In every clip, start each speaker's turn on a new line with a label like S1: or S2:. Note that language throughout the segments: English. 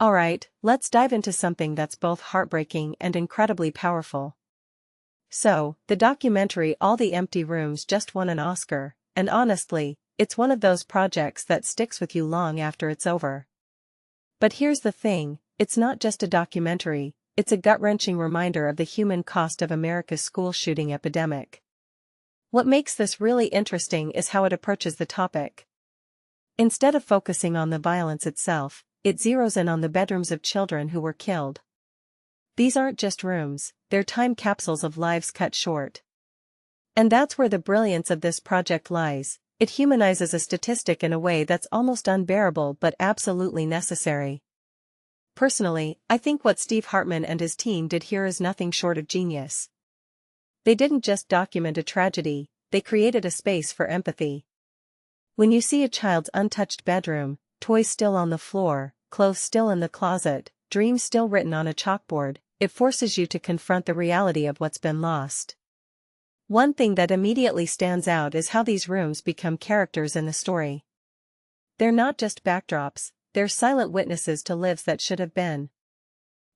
S1: Alright, let's dive into something that's both heartbreaking and incredibly powerful. So, the documentary All the Empty Rooms just won an Oscar, and honestly, it's one of those projects that sticks with you long after it's over. But here's the thing, it's not just a documentary, it's a gut-wrenching reminder of the human cost of America's school shooting epidemic. What makes this really interesting is how it approaches the topic. Instead of focusing on the violence itself, it zeroes in on the bedrooms of children who were killed. These aren't just rooms, they're time capsules of lives cut short. And that's where the brilliance of this project lies. It humanizes a statistic in a way that's almost unbearable but absolutely necessary. Personally, I think what Steve Hartman and his team did here is nothing short of genius. They didn't just document a tragedy, they created a space for empathy. When you see a child's untouched bedroom, toys still on the floor, clothes still in the closet, dreams still written on a chalkboard, it forces you to confront the reality of what's been lost. One thing that immediately stands out is how these rooms become characters in the story. They're not just backdrops, they're silent witnesses to lives that should have been.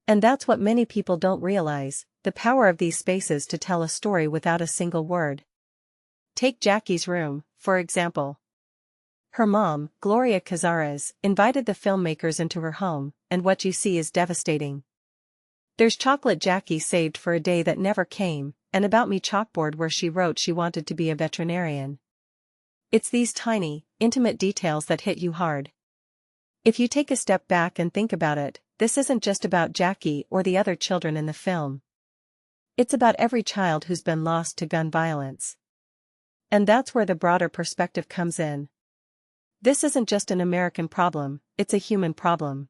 S1: And that's what many people don't realize, the power of these spaces to tell a story without a single word. Take Jackie's room, for example. Her mom, Gloria Cazares, invited the filmmakers into her home, and what you see is devastating. There's chocolate Jackie saved for a day that never came, and About Me chalkboard where she wrote she wanted to be a veterinarian. It's these tiny, intimate details that hit you hard. If you take a step back and think about it, this isn't just about Jackie or the other children in the film. It's about every child who's been lost to gun violence. And that's where the broader perspective comes in. This isn't just an American problem, it's a human problem.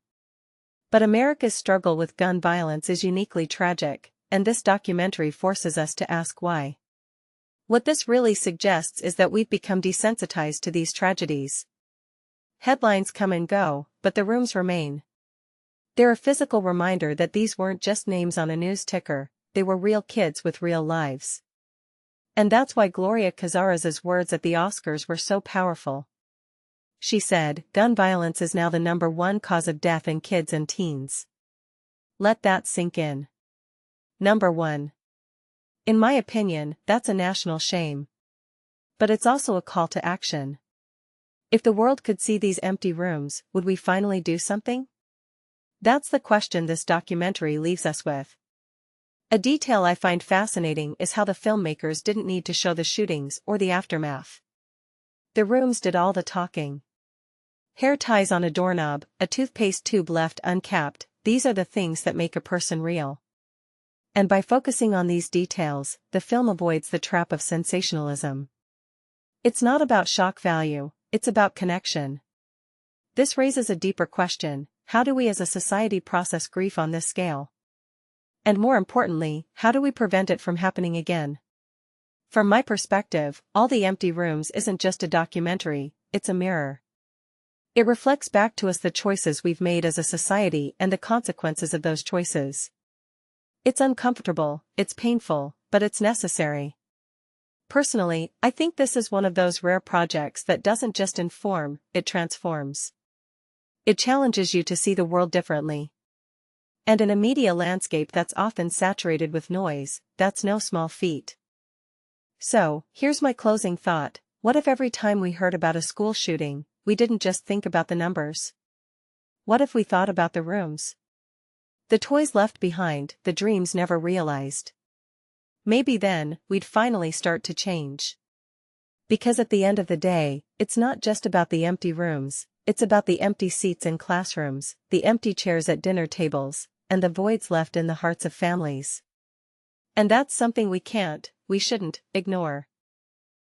S1: But America's struggle with gun violence is uniquely tragic, and this documentary forces us to ask why. What this really suggests is that we've become desensitized to these tragedies. Headlines come and go, but the rooms remain. They're a physical reminder that these weren't just names on a news ticker, they were real kids with real lives. And that's why Gloria Cazares' words at the Oscars were so powerful. She said, "Gun violence is now the #1 cause of death in kids and teens." Let that sink in. #1. In my opinion, that's a national shame. But it's also a call to action. If the world could see these empty rooms, would we finally do something? That's the question this documentary leaves us with. A detail I find fascinating is how the filmmakers didn't need to show the shootings or the aftermath. The rooms did all the talking. Hair ties on a doorknob, a toothpaste tube left uncapped, these are the things that make a person real. And by focusing on these details, the film avoids the trap of sensationalism. It's not about shock value, it's about connection. This raises a deeper question: how do we as a society process grief on this scale? And more importantly, how do we prevent it from happening again? From my perspective, All the Empty Rooms isn't just a documentary, it's a mirror. It reflects back to us the choices we've made as a society and the consequences of those choices. It's uncomfortable, it's painful, but it's necessary. Personally, I think this is one of those rare projects that doesn't just inform, it transforms. It challenges you to see the world differently. And in a media landscape that's often saturated with noise, that's no small feat. So, here's my closing thought: what if every time we heard about a school shooting, we didn't just think about the numbers? What if we thought about the rooms? The toys left behind, the dreams never realized. Maybe then, we'd finally start to change. Because at the end of the day, it's not just about the empty rooms, it's about the empty seats in classrooms, the empty chairs at dinner tables, and the voids left in the hearts of families. And that's something we shouldn't, ignore.